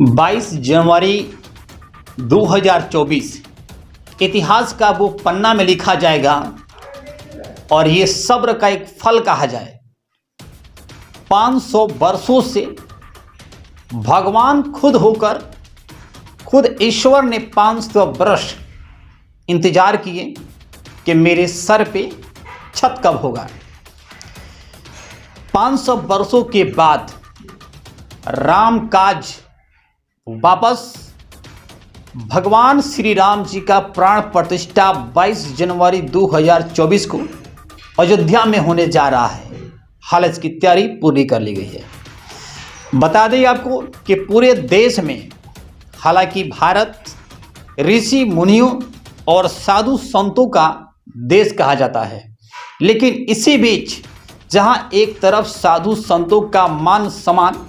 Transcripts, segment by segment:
22 जनवरी 2024 इतिहास का वो पन्ना में लिखा जाएगा और ये सब्र का एक फल कहा जाए। 500 वर्षों से भगवान खुद होकर खुद ईश्वर ने 500 वर्ष इंतजार किए कि मेरे सर पे छत कब होगा। 500 वर्षों के बाद राम काज वापस भगवान श्री राम जी का प्राण प्रतिष्ठा 22 जनवरी 2024 को अयोध्या में होने जा रहा है। हाल इसकी तैयारी पूरी कर ली गई है। बता दें आपको कि पूरे देश में, हालांकि भारत ऋषि मुनियों और साधु संतों का देश कहा जाता है, लेकिन इसी बीच जहां एक तरफ साधु संतों का मान सम्मान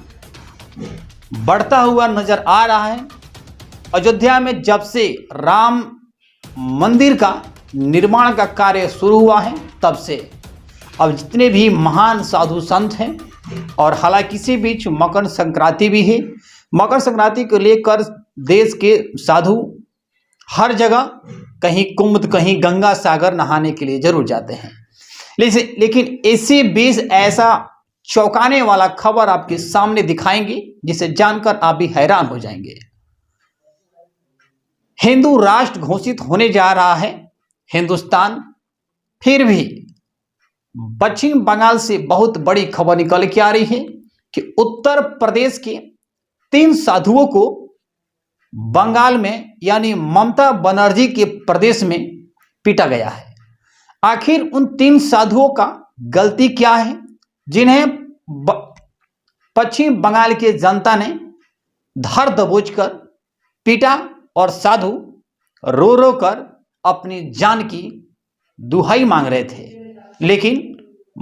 बढ़ता हुआ नजर आ रहा है, अयोध्या में जब से राम मंदिर का निर्माण का कार्य शुरू हुआ है तब से अब जितने भी महान साधु संत हैं, और हालांकि इसी बीच मकर संक्रांति भी है। मकर संक्रांति को लेकर देश के साधु हर जगह कहीं कुंभ कहीं गंगा सागर नहाने के लिए जरूर जाते हैं। लेकिन इसी बीच ऐसा चौंकाने वाला खबर आपके सामने दिखाएंगे जिसे जानकर आप भी हैरान हो जाएंगे। हिंदू राष्ट्र घोषित होने जा रहा है हिंदुस्तान, फिर भी पश्चिम बंगाल से बहुत बड़ी खबर निकल के आ रही है कि उत्तर प्रदेश के 3 साधुओं को बंगाल में यानी ममता बनर्जी के प्रदेश में पीटा गया है। आखिर उन 3 साधुओं का गलती क्या है जिन्हें पश्चिम बंगाल के जनता ने धर दबोच कर पीटा और साधु रो रो कर अपनी जान की दुहाई मांग रहे थे, लेकिन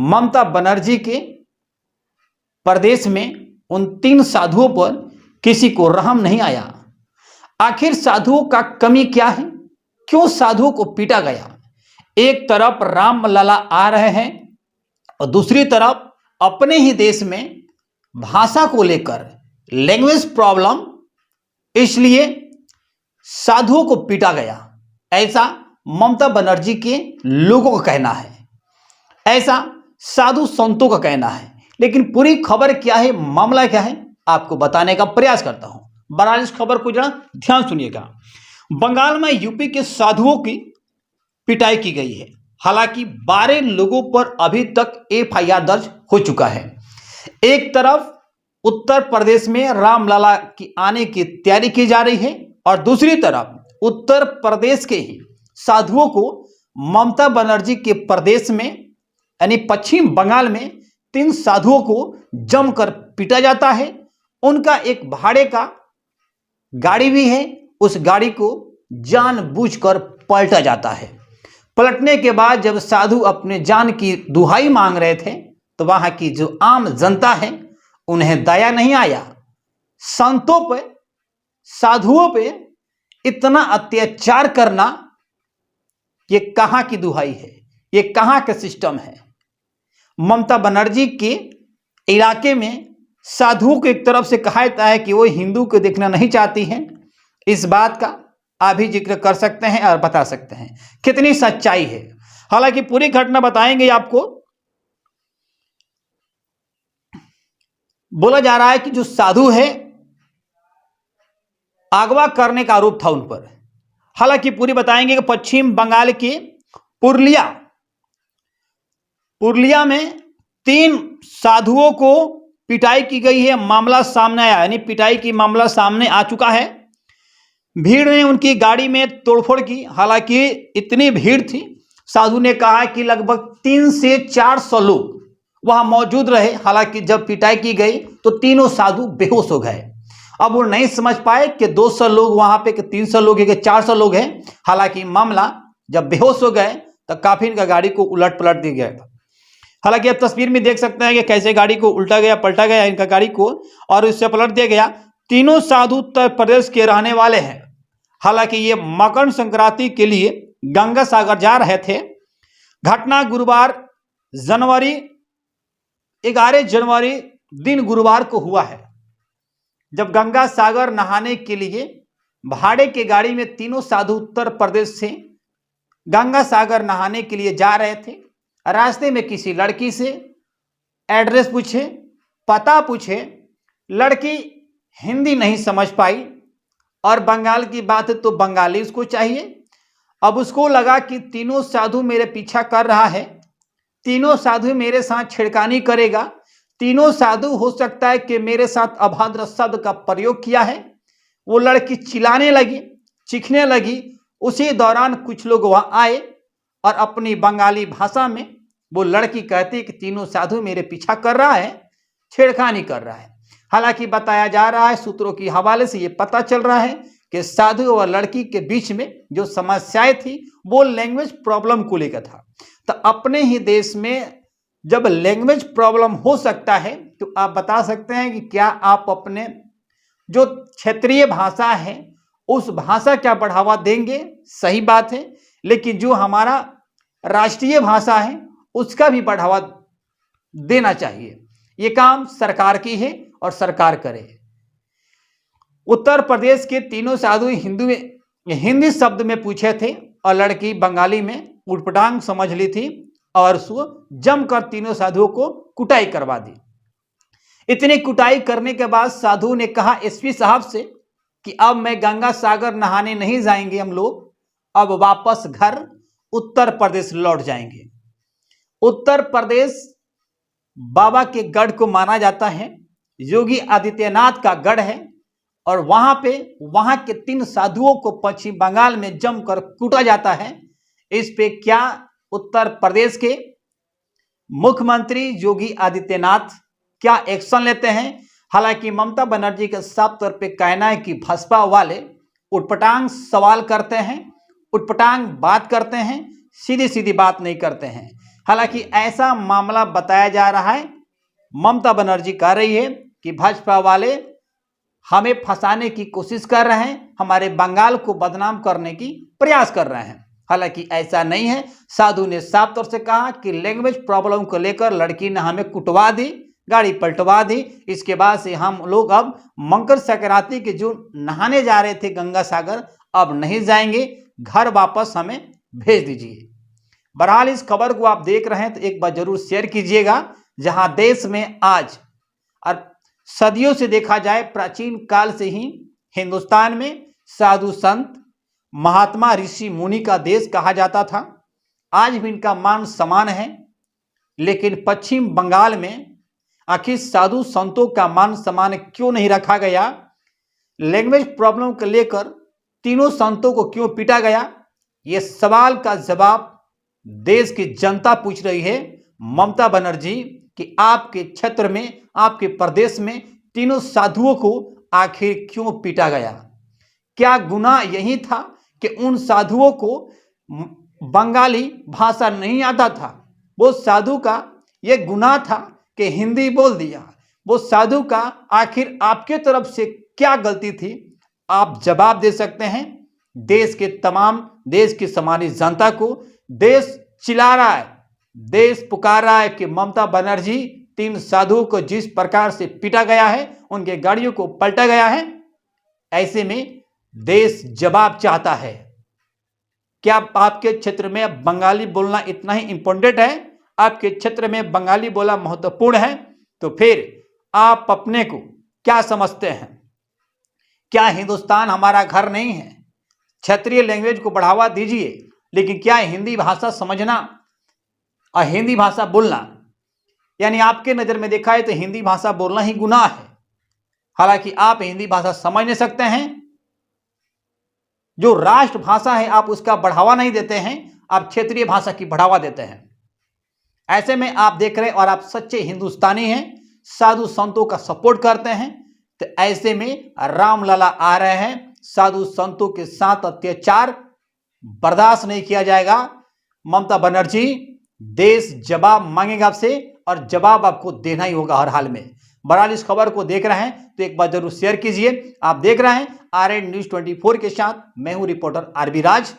ममता बनर्जी के प्रदेश में उन 3 साधुओं पर किसी को रहम नहीं आया। आखिर साधुओं का कमी क्या है, क्यों साधुओं को पीटा गया? एक तरफ राम लला आ रहे हैं और दूसरी तरफ अपने ही देश में भाषा को लेकर लैंग्वेज प्रॉब्लम, इसलिए साधुओं को पीटा गया, ऐसा ममता बनर्जी के लोगों का कहना है, ऐसा साधु संतों का कहना है। लेकिन पूरी खबर क्या है, मामला क्या है, आपको बताने का प्रयास करता हूं। बहरहाल इस खबर को जरा ध्यान सुनिएगा। बंगाल में यूपी के साधुओं की पिटाई की गई है। हालांकि 12 लोगों पर अभी तक FIR दर्ज हो चुका है। एक तरफ उत्तर प्रदेश में रामलला की आने की तैयारी की जा रही है और दूसरी तरफ उत्तर प्रदेश के ही साधुओं को ममता बनर्जी के प्रदेश में यानी पश्चिम बंगाल में 3 साधुओं को जमकर पीटा जाता है। उनका एक भाड़े का गाड़ी भी है, उस गाड़ी को जानबूझकर पलटा जाता है। पलटने के बाद जब साधु अपने जान की दुहाई मांग रहे थे तो वहां की जो आम जनता है उन्हें दया नहीं आया। संतों पे, साधुओं पे इतना अत्याचार करना, ये कहां की दुहाई है, ये कहां का सिस्टम है? ममता बनर्जी के इलाके में साधुओं को एक तरफ से कहा जाता है कि वो हिंदू को देखना नहीं चाहती हैं। इस बात का आप भी जिक्र कर सकते हैं और बता सकते हैं कितनी सच्चाई है। हालांकि पूरी घटना बताएंगे आपको। बोला जा रहा है कि जो साधु है अगवा करने का आरोप था उन पर। हालांकि पूरी बताएंगे कि पश्चिम बंगाल के पुरुलिया में 3 साधुओं को पिटाई की गई है। मामला सामने आया, यानी पिटाई की मामला सामने आ चुका है। भीड़ ने उनकी गाड़ी में तोड़फोड़ की। हालांकि इतनी भीड़ थी, साधु ने कहा कि लगभग 300 से 400 लोग वहां मौजूद रहे। हालांकि जब पिटाई की गई तो तीनों साधु बेहोश हो गए। अब वो नहीं समझ पाए कि 200 लोग वहां पे, कि 300 लोग है कि 400 लोग हैं। हालांकि मामला जब बेहोश हो गए तो काफी इनका गाड़ी को उलट पलट दिया गया था। हालांकि आप तस्वीर में देख सकते हैं कि कैसे गाड़ी को उल्टा गया, पलटा गया इनका गाड़ी को और उससे पलट दिया गया। तीनों साधु उत्तर प्रदेश के रहने वाले हैं। हालांकि ये मकर संक्रांति के लिए गंगा सागर जा रहे थे। घटना गुरुवार 11 जनवरी दिन गुरुवार को हुआ है। जब गंगा सागर नहाने के लिए भाड़े के गाड़ी में तीनों साधु उत्तर प्रदेश से गंगा सागर नहाने के लिए जा रहे थे। रास्ते में किसी लड़की से एड्रेस पूछे, पता पूछे, लड़की हिंदी नहीं समझ पाई और बंगाल की बात है तो बंगाली उसको चाहिए। अब उसको लगा कि तीनों साधु मेरे पीछा कर रहा है, तीनों साधु मेरे साथ छेड़खानी करेगा, तीनों साधु हो सकता है कि मेरे साथ अभद्र शब्द का प्रयोग किया है। वो लड़की चिल्लाने लगी, चीखने लगी। उसी दौरान कुछ लोग वहां आए और अपनी बंगाली भाषा में वो लड़की कहती कि तीनों साधु मेरे पीछा कर रहा है, छेड़खानी कर रहा है। हालांकि बताया जा रहा है, सूत्रों की हवाले से ये पता चल रहा है कि साधु और लड़की के बीच में जो समस्याएं थी वो लैंग्वेज प्रॉब्लम को लेकर था। तो अपने ही देश में जब लैंग्वेज प्रॉब्लम हो सकता है तो आप बता सकते हैं कि क्या आप अपने जो क्षेत्रीय भाषा है उस भाषा का बढ़ावा देंगे? सही बात है, लेकिन जो हमारा राष्ट्रीय भाषा है उसका भी बढ़ावा देना चाहिए। ये काम सरकार की है और सरकार करे। उत्तर प्रदेश के तीनों साधु हिंदी शब्द में पूछे थे और लड़की बंगाली में उटपटांग समझ ली थी और उसको जमकर तीनों साधुओं को कुटाई करवा दी। इतनी कुटाई करने के बाद साधु ने कहा एसपी साहब से कि अब मैं गंगा सागर नहाने नहीं जाएंगे, हम लोग अब वापस घर उत्तर प्रदेश लौट जाएंगे। उत्तर प्रदेश बाबा के गढ़ को माना जाता है, योगी आदित्यनाथ का गढ़ है और वहां के 3 साधुओं को पश्चिम बंगाल में जमकर कूटा जाता है। इस पे क्या उत्तर प्रदेश के मुख्यमंत्री योगी आदित्यनाथ क्या एक्शन लेते हैं? हालांकि ममता बनर्जी का साफ तौर पे कहना है कि भाजपा वाले उटपटांग सवाल करते हैं, उटपटांग बात करते हैं, सीधी सीधी बात नहीं करते हैं। हालांकि ऐसा मामला बताया जा रहा है, ममता बनर्जी कह रही है कि भाजपा वाले हमें फंसाने की कोशिश कर रहे हैं, हमारे बंगाल को बदनाम करने की प्रयास कर रहे हैं। हालांकि ऐसा नहीं है। साधु ने साफ तौर से कहा कि लैंग्वेज प्रॉब्लम को लेकर लड़की ने हमें कुटवा दी, गाड़ी पलटवा दी। इसके बाद से हम लोग अब मकर संक्रांति के जो नहाने जा रहे थे गंगा सागर, अब नहीं जाएंगे, घर वापस हमें भेज दीजिए। बहरहाल इस खबर को आप देख रहे हैं तो एक बार जरूर शेयर कीजिएगा। जहां देश में आज और सदियों से देखा जाए, प्राचीन काल से ही हिंदुस्तान में साधु संत महात्मा ऋषि मुनि का देश कहा जाता था। आज भी इनका मान सम्मान है, लेकिन पश्चिम बंगाल में आखिर साधु संतों का मान सम्मान क्यों नहीं रखा गया? लैंग्वेज प्रॉब्लम को लेकर तीनों संतों को क्यों पीटा गया? ये सवाल का जवाब देश की जनता पूछ रही है ममता बनर्जी कि आपके क्षेत्र में, आपके प्रदेश में तीनों साधुओं को आखिर क्यों पीटा गया? क्या गुनाह यही था कि उन साधुओं को बंगाली भाषा नहीं आता था? वो साधु का ये गुनाह था कि हिंदी बोल दिया? वो साधु का आखिर आपके तरफ से क्या गलती थी? आप जवाब दे सकते हैं। देश के तमाम, देश की सामान्य जनता को देश चिल्ला रहा है, देश पुकार रहा है कि ममता बनर्जी 3 साधुओं को जिस प्रकार से पीटा गया है, उनके गाड़ियों को पलटा गया है, ऐसे में देश जवाब चाहता है। क्या आपके क्षेत्र में बंगाली बोलना इतना ही इंपॉर्टेंट है? आपके क्षेत्र में बंगाली बोलना महत्वपूर्ण है? तो फिर आप अपने को क्या समझते हैं? क्या हिंदुस्तान हमारा घर नहीं है? क्षेत्रीय लैंग्वेज को बढ़ावा दीजिए, लेकिन क्या हिंदी भाषा समझना और हिंदी भाषा बोलना, यानी आपके नजर में देखा है तो हिंदी भाषा बोलना ही गुनाह है। हालांकि आप हिंदी भाषा समझ नहीं सकते हैं, जो राष्ट्रभाषा है आप उसका बढ़ावा नहीं देते हैं, आप क्षेत्रीय भाषा की बढ़ावा देते हैं। ऐसे में आप देख रहे हैं और आप सच्चे हिंदुस्तानी हैं, साधु संतों का सपोर्ट करते हैं, तो ऐसे में रामलला आ रहे हैं। साधु संतों के साथ अत्याचार बर्दाश्त नहीं किया जाएगा। ममता बनर्जी, देश जवाब मांगेगा आपसे और जवाब आपको देना ही होगा हर हाल में। बहरहाल इस खबर को देख रहे हैं तो एक बार जरूर शेयर कीजिए। आप देख रहे हैं RN News 24 के साथ मैं हूं रिपोर्टर RB राज,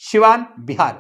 सिवान, बिहार।